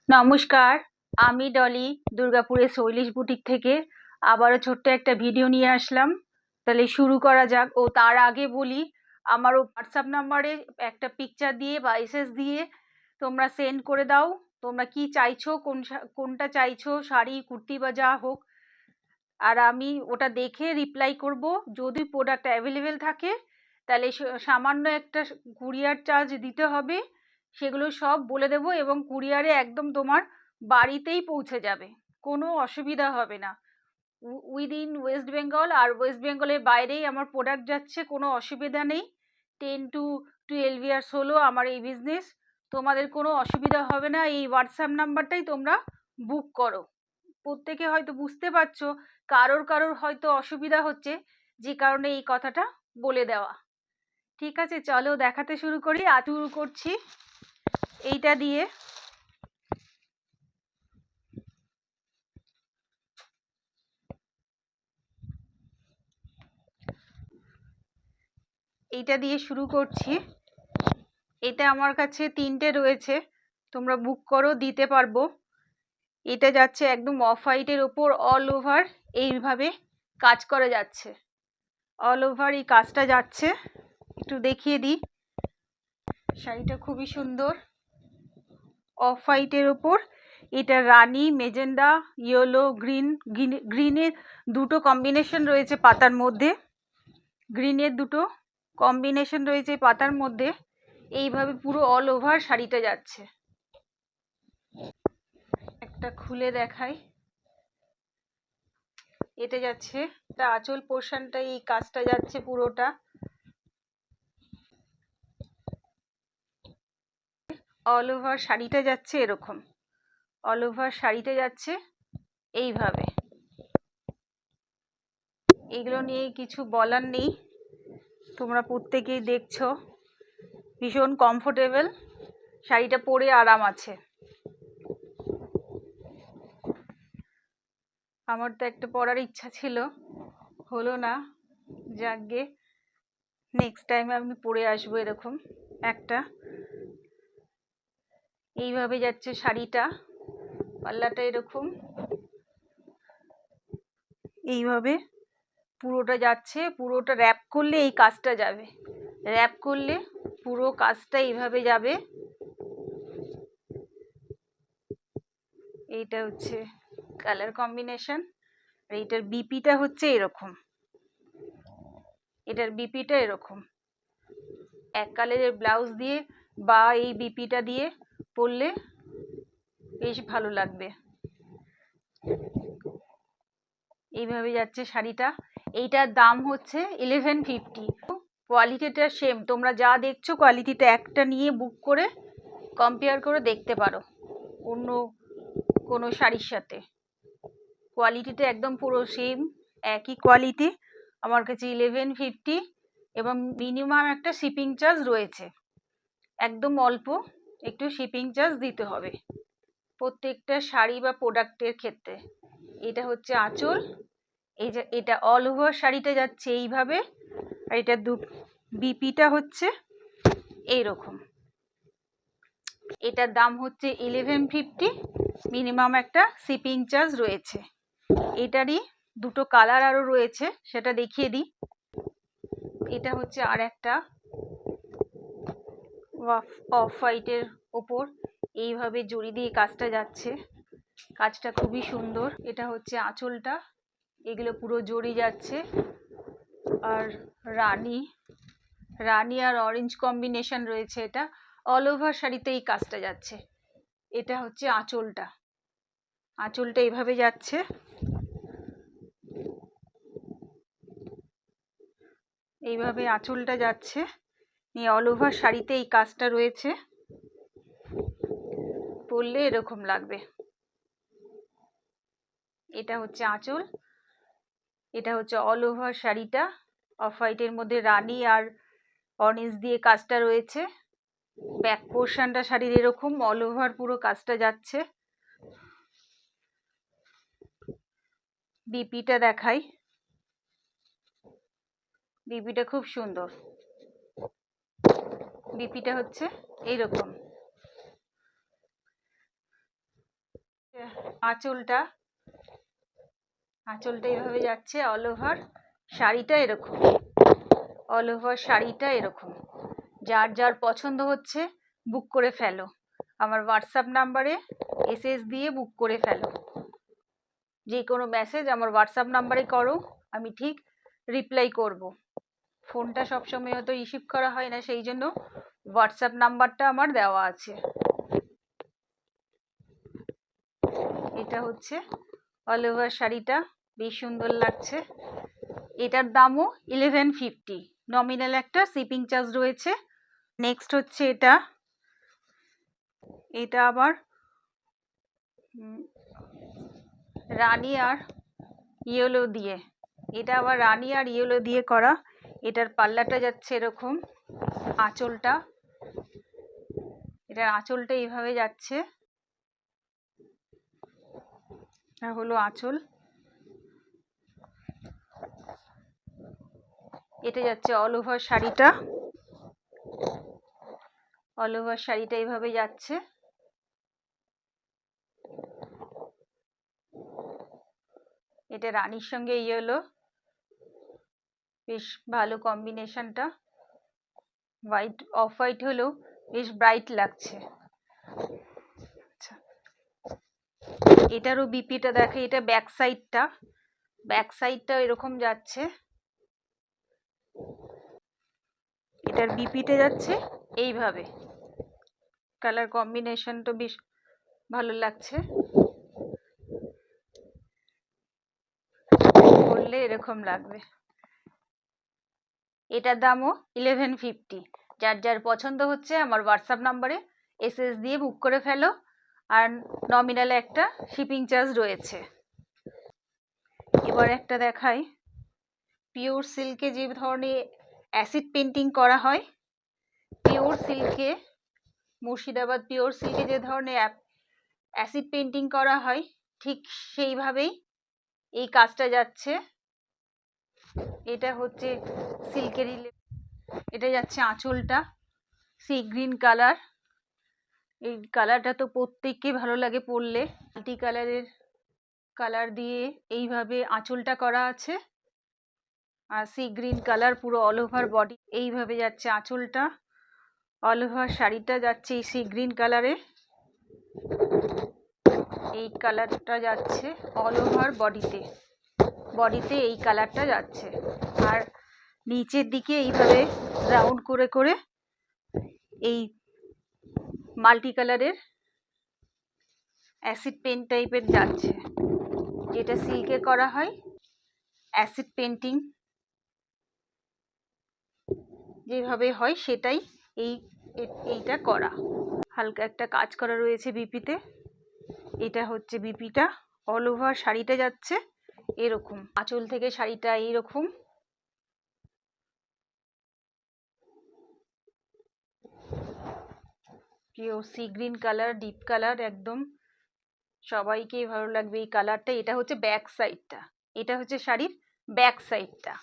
নমস্কার, আমি ডলি দুর্গাপুরের শৈলেশ বুটিক থেকে আবারও ছোট্ট একটা ভিডিও নিয়ে আসলাম। তাহলে শুরু করা যাক। ও তার আগে বলি, আমার হোয়াটসঅ্যাপ নাম্বারে একটা পিকচার দিয়ে বা এসএস দিয়ে তোমরা সেন্ড করে দাও তোমরা কি চাইছো, কোনটা চাইছো, শাড়ি, কুর্তি বা যা হোক, আর আমি ওটা দেখে রিপ্লাই করব। যদি প্রোডাক্ট অ্যাভেলেবেল থাকে তাহলে সামান্য একটা কুরিয়ার চার্জ দিতে হবে, সেগুলো সব বলে দেবো এবং কুরিয়ারে একদম তোমার বাড়িতেই পৌঁছে যাবে, কোনো অসুবিধা হবে না। উইদিন ওয়েস্ট বেঙ্গল আর ওয়েস্ট বেঙ্গলের বাইরেই আমার প্রোডাক্ট যাচ্ছে, কোনো অসুবিধা নেই। 10 to 12 ইয়ার্স হলো আমার এই বিজনেস, তোমাদের কোনো অসুবিধা হবে না। এই হোয়াটসঅ্যাপ নাম্বারটাই তোমরা বুক করো। প্রত্যেকে হয়তো বুঝতে পারছো, কারোর হয়তো অসুবিধা হচ্ছে, যে কারণে এই কথাটা বলে দেওয়া। ঠিক আছে, চলো দেখাতে শুরু করি। শুরু করছি এইটা দিয়ে। এইটা দিয়ে শুরু করছি। এটা আমার কাছে 3টে রয়েছে, তোমরা বুক করো, দিতে পারবো। এটা যাচ্ছে একদম অফ হোয়াইটের ওপর, অল ওভার এইভাবে কাজ করা যাচ্ছে, অল ওভার এই কাজটা যাচ্ছে। একটু দেখিয়ে দিই, শাড়িটা খুবই সুন্দর, অফ হোয়াইটের ওপর। এটা রানি, মেজেন্ডা, ইয়েলো, গ্রিনের দুটো কম্বিনেশন রয়েছে পাতার মধ্যে, গ্রিনের দুটো কম্বিনেশন রয়েছে পাতার মধ্যে। এইভাবে পুরো অল ওভার শাড়িটা যাচ্ছে। একটা খুলে দেখাই, এটা যাচ্ছে, এটা আঁচল পোর্শনটা, এই কাজটা যাচ্ছে পুরোটা। অল ওভার শাড়িটা যাচ্ছে এরকম, অল ওভার শাড়িটা যাচ্ছে এইভাবে। এগুলো নিয়ে কিছু বলার নেই, তোমরা প্রত্যেকেই দেখছো, ভীষণ কমফোর্টেবল, শাড়িটা পরে আরাম আছে। আমার তো একটা পরার ইচ্ছা ছিল, হলো না, যাকগে, নেক্সট টাইমে আমি পরে আসবো এরকম একটা। এইভাবে যাচ্ছে শাড়িটা, পাল্লাটা এরকম, এইভাবে পুরোটা যাচ্ছে। পুরোটা র্যাপ করলে এই কাজটা যাবে, র্যাপ করলে পুরো কাজটা এইভাবে যাবে। এইটা হচ্ছে কালার কম্বিনেশন, আর এইটার বিপিটা হচ্ছে এরকম, এটার বিপিটা এরকম। এক কালারের ব্লাউজ দিয়ে বা এই বিপিটা দিয়ে পরলে বেশ ভালো লাগবে। এইভাবে যাচ্ছে শাড়িটা। এইটার দাম হচ্ছে 1150। কোয়ালিটিটা সেম, তোমরা যা দেখছো কোয়ালিটিটা একটা নিয়ে বুক করে কম্পেয়ার করে দেখতে পারো অন্য কোনো শাড়ির সাথে। কোয়ালিটিটা একদম পুরো সেম, একই কোয়ালিটি। আমার কাছে 1150 এবং মিনিমাম একটা শিপিং চার্জ রয়েছে, একদম অল্প একটু শিপিং চার্জ দিতে হবে প্রত্যেকটা শাড়ি বা প্রোডাক্টের ক্ষেত্রে। এটা হচ্ছে আঁচল, এই যে এটা অল ওভার শাড়িটা যাচ্ছে এইভাবে, আর এটা বিপিটা হচ্ছে এইরকম। এটার দাম হচ্ছে 1150, মিনিমাম একটা শিপিং চার্জ রয়েছে। এটারই দুটো কালার আরও রয়েছে, সেটা দেখিয়ে দিই। এটা হচ্ছে আর একটা অফ হোয়াইটের ওপর এইভাবে জড়ি দিয়ে কাজটা যাচ্ছে, কাজটা খুবই সুন্দর। এটা হচ্ছে আঁচলটা, এগুলো পুরো জড়ি যাচ্ছে। আর রানি আর অরেঞ্জ কম্বিনেশন রয়েছে, এটা অল ওভার শাড়িতে এই কাজটা যাচ্ছে। এটা হচ্ছে আঁচলটা, আঁচলটা এইভাবে যাচ্ছে, এইভাবে আঁচলটা যাচ্ছে, নিয়ে অল ওভার শাড়িতে এই কাজটা রয়েছে, পরলে এরকম লাগবে। এটা হচ্ছে আঁচল, এটা হচ্ছে অল ওভার শাড়িটা, অফ হোয়াইটের মধ্যে রানি আর অরেঞ্জ দিয়ে কাজটা রয়েছে। ব্যাক পোর্শনটা শাড়ির এরকম অল ওভার পুরো কাজটা যাচ্ছে। বিপিটা দেখাই, বিপিটা খুব সুন্দর, বিপিটা হচ্ছে এইরকম। আঁচলটা এইভাবে যাচ্ছে অল ওভার শাড়িটা এরকম, অল ওভার শাড়িটা এরকম। যার যার পছন্দ হচ্ছে বুক করে ফেলো, আমার হোয়াটসঅ্যাপ নাম্বারে এসএস দিয়ে বুক করে ফেলো। যে কোনো মেসেজ আমার হোয়াটসঅ্যাপ নাম্বারে করো, আমি ঠিক রিপ্লাই করব। ফোনটা সবসময় হয়তো রিসিভ করা হয় না, সেই জন্য হোয়াটসঅ্যাপ নাম্বারটা আমার দেওয়া আছে। এটা হচ্ছে অল ওভার শাড়িটা, বেশ সুন্দর লাগছে। এটার দামও 1150, নমিনাল একটা শিপিং চার্জ রয়েছে। নেক্সট হচ্ছে এটা আবার রানী আর ইয়েলো দিয়ে, এটা আবার রানী আর ইয়েলো দিয়ে করা। এটার পাল্লাটা যাচ্ছে এরকম, এটার আঁচলটা এইভাবে যাচ্ছে, এটা হলো আঁচল। এটা যাচ্ছে অল ওভার শাড়িটা, অল ওভার শাড়িটা এইভাবে যাচ্ছে। এটা রানীর সঙ্গে ইয়েলো, বেশ ভালো কম্বিনেশনটা। হোয়াইট অফ হোয়াইট হলেও বেশ ব্রাইট লাগছে। আচ্ছা, এটারও বিপিটা দেখে, এটা ব্যাক সাইডটা এরকম যাচ্ছে। এটার বিপিটা যাচ্ছে এইভাবে, কালার কম্বিনেশনটা বেশ ভালো লাগছে, পরলে এরকম লাগবে। এটার দামও 1150। যার যার পছন্দ হচ্ছে আমার হোয়াটসঅ্যাপ নাম্বারে এসএস দিয়ে বুক করে ফেলো, আর নমিনাল একটা শিপিং চার্জ রয়েছে। এবার একটা দেখাই, পিওর সিল্কে যে ধরনের অ্যাসিড পেন্টিং করা হয়, পিওর সিল্কে, মুর্শিদাবাদ পিওর সিল্কে যে ধরনের অ্যাসিড পেন্টিং করা হয়, ঠিক সেইভাবেই এই কাজটা যাচ্ছে। এটা হচ্ছে সিল্কেরই, এটা যাচ্ছে আঁচলটা, সি গ্রিন কালার। এই কালারটা তো প্রত্যেককে ভালো লাগে পরলে। মাল্টি কালারের কালার দিয়ে এইভাবে আঁচলটা করা আছে, আর সি গ্রিন কালার পুরো অল ওভার বডি। এইভাবে যাচ্ছে আঁচলটা, অল ওভার শাড়িটা যাচ্ছে এই সি গ্রিন কালারে, এই কালারটা যাচ্ছে অল ওভার বডিতে এই কালারটা যাচ্ছে। আর নিচের দিকে এইভাবে রাউন্ড করে করে এই মাল্টি কালারের অ্যাসিড পেন্ট টাইপের যাচ্ছে, যেটা সিল্কে করা হয়। অ্যাসিড পেন্টিং যেভাবে হয় সেটাই এইটা করা। হালকা একটা কাজ করা রয়েছে বিপিতে। এটা হচ্ছে বিপিটা, অল ওভার শাড়িটা যাচ্ছে এরকম, আঁচল থেকে শাড়িটা এইরকম। Pure sea green colour, deep colour একদম, সবাইকেই ভালো লাগবে এই কালারটা। এটা হচ্ছে ব্যাক সাইডটা, এটা হচ্ছে শাড়ির ব্যাক সাইডটা।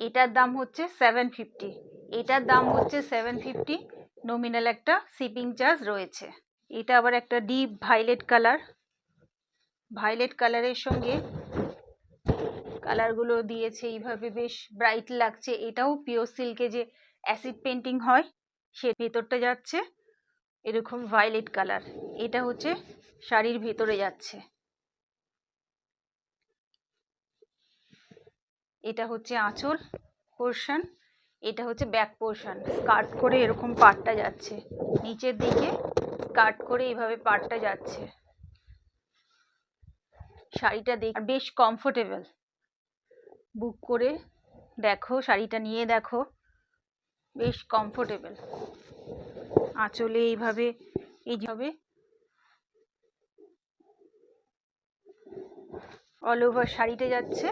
এটার দাম হচ্ছে 750, এটার দাম হচ্ছে 750, নমিনাল একটা শিপিং চার্জ রয়েছে। এটা আবার একটা ডিপ ভায়োলেট কালার, ভায়োলেট কালারের সঙ্গে কালারগুলো দিয়েছে এইভাবে, বেশ ব্রাইট লাগছে। এটাও পিওর সিল্কে যে অ্যাসিড পেন্টিং হয় সে ভেতরটা যাচ্ছে এরকম ভায়োলেট কালার, এটা হচ্ছে শাড়ির ভেতরে যাচ্ছে। এটা হচ্ছে আঁচল পোর্শন, এটা হচ্ছে ব্যাক পোর্শন। স্কার্ট করে এরকম পাড়টা যাচ্ছে, নিচের দিকে স্কার্ট করে এইভাবে পাড়টা যাচ্ছে। শাড়িটা বেশ কমফোর্টেবল, বুক করে দেখো, শাড়িটা নিয়ে দেখো, বেশ কমফোর্টেবল। আঁচলে এইভাবে অল ওভার শাড়িটা যাচ্ছে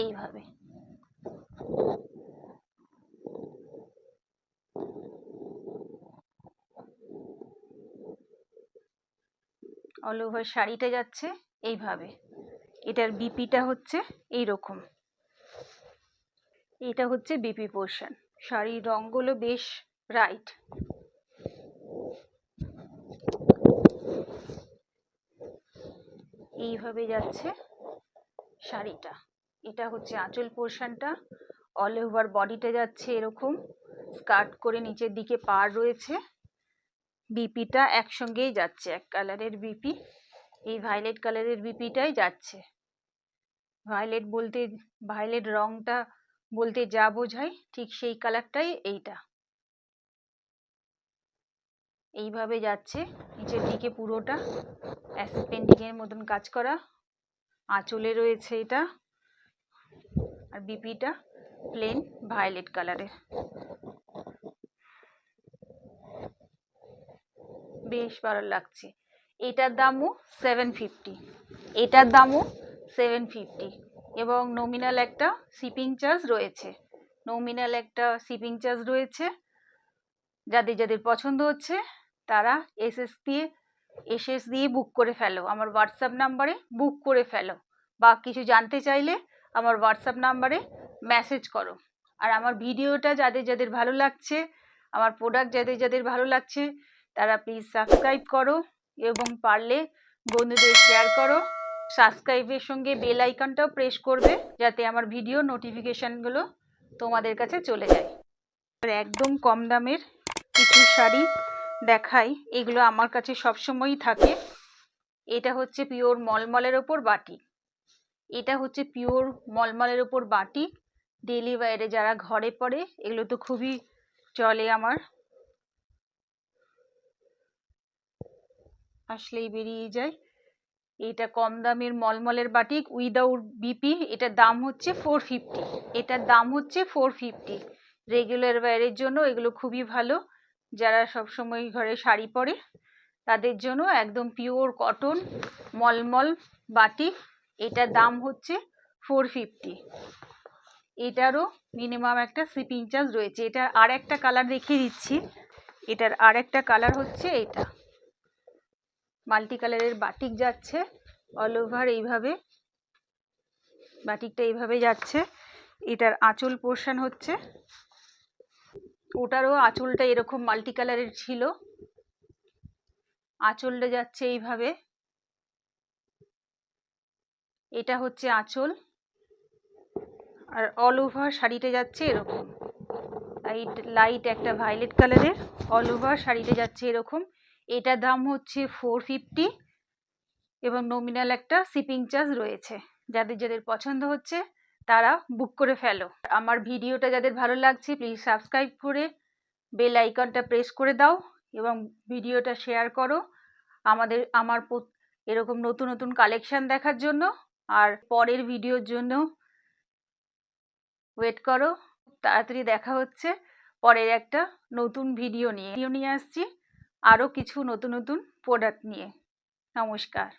এইভাবে। অল ওভার শাড়িটা যাচ্ছে এইভাবে। এটার বিপিটা হচ্ছে এইরকম, এটা হচ্ছে বিপি পোর্শন। শাড়ির রঙগুলো বেশ রাইট। এইভাবে যাচ্ছে শাড়িটা। এটা হচ্ছে আঁচল পোর্শনটা, অল ওভার বডিটা যাচ্ছে এরকম, স্কার্ট করে নিচের দিকে পাড় রয়েছে, বিপিটা একসঙ্গেই যাচ্ছে, এক কালারের বিপি, এই ভায়োলেট কালারের বিপিটাই যাচ্ছে। ভায়োলেট বলতে, ভায়োলেট রংটা বলতে যা বোঝায় ঠিক সেই কালারটাই এইটা। এইভাবে যাচ্ছে নিচের দিকে পুরোটা অ্যাসিড পেন্টিংয়ের মতন কাজ করা, আঁচলে রয়েছে এটা, আর বিপিটা প্লেন ভায়োলেট কালারের। বেশ ভালো লাগছে। এটার দামও 750, এটার দামও 750 এবং নমিনাল একটা শিপিং চার্জ রয়েছে, নমিনাল একটা শিপিং চার্জ রয়েছে। যাদের যাদের পছন্দ হচ্ছে তারা এসএস দিয়ে বুক করে ফেলো, আমার হোয়াটসঅ্যাপ নাম্বারে বুক করে ফেলো, বা কিছু জানতে চাইলে আমার হোয়াটসঅ্যাপ নাম্বারে মেসেজ করো। আর আমার ভিডিওটা যাদের যাদের ভালো লাগছে, আমার প্রোডাক্ট যাদের যাদের ভালো লাগছে তারা প্লিজ সাবস্ক্রাইব করো এবং পারলে বন্ধুদের শেয়ার করো। সাবস্ক্রাইবের সঙ্গে বেল আইকনটাও প্রেস করবে যাতে আমার ভিডিও নোটিফিকেশানগুলো তোমাদের কাছে চলে যায়। আর একদম কম দামের কিছু শাড়ি দেখাই, এগুলো আমার কাছে সবসময়ই থাকে। এটা হচ্ছে পিওর মলমলের ওপর বাটিক, এটা হচ্ছে পিওর মলমলের ওপর বাটিক। ডেলি ওয়্যারে যারা ঘরে পরে এগুলো তো খুবই চলে, আমার আসলেই বেরিয়ে যায়। এটা কম দামের মলমলের বাটিক উইদাউট বিপি, এটার দাম হচ্ছে 450, এটার দাম হচ্ছে 450। রেগুলার ওয়্যারের জন্য এগুলো খুবই ভালো, যারা সবসময় ঘরে শাড়ি পরে তাদের জন্য একদম পিওর কটন মলমল বাটিক, এটার দাম হচ্ছে 450। এটারও মিনিমাম একটা শিপিং চার্জ রয়েছে। এটার আর একটা কালার দেখিয়ে দিচ্ছি, এটার আর একটা কালার হচ্ছে এটা, মাল্টি কালারের বাটিক যাচ্ছে অল ওভার, এইভাবে বাটিকটা এইভাবে যাচ্ছে। এটার আঁচল পোর্শন হচ্ছে, ওটারও আঁচলটা এরকম মাল্টি কালারের ছিল, আঁচলটা যাচ্ছে এইভাবে, এটা হচ্ছে আঁচল, আর অল ওভার শাড়িটা যাচ্ছে এরকম লাইট একটা ভায়োলেট কালারের, অল ওভার শাড়িটা যাচ্ছে এরকম। এটার দাম হচ্ছে 450 এবং নমিনাল একটা শিপিং চার্জ রয়েছে। যাদের যাদের পছন্দ হচ্ছে তারা বুক করে ফেলো। আমার ভিডিওটা যাদের ভালো লাগছে প্লিজ সাবস্ক্রাইব করে বেল আইকনটা প্রেস করে দাও এবং ভিডিওটা শেয়ার করো আমার এরকম নতুন নতুন কালেকশন দেখার জন্য। আর পরের ভিডিওর জন্য ওয়েট করো, তাড়াতাড়ি দেখা হচ্ছে পরের একটা নতুন ভিডিও নিয়ে আসছি আরও কিছু নতুন নতুন প্রোডাক্ট নিয়ে। নমস্কার।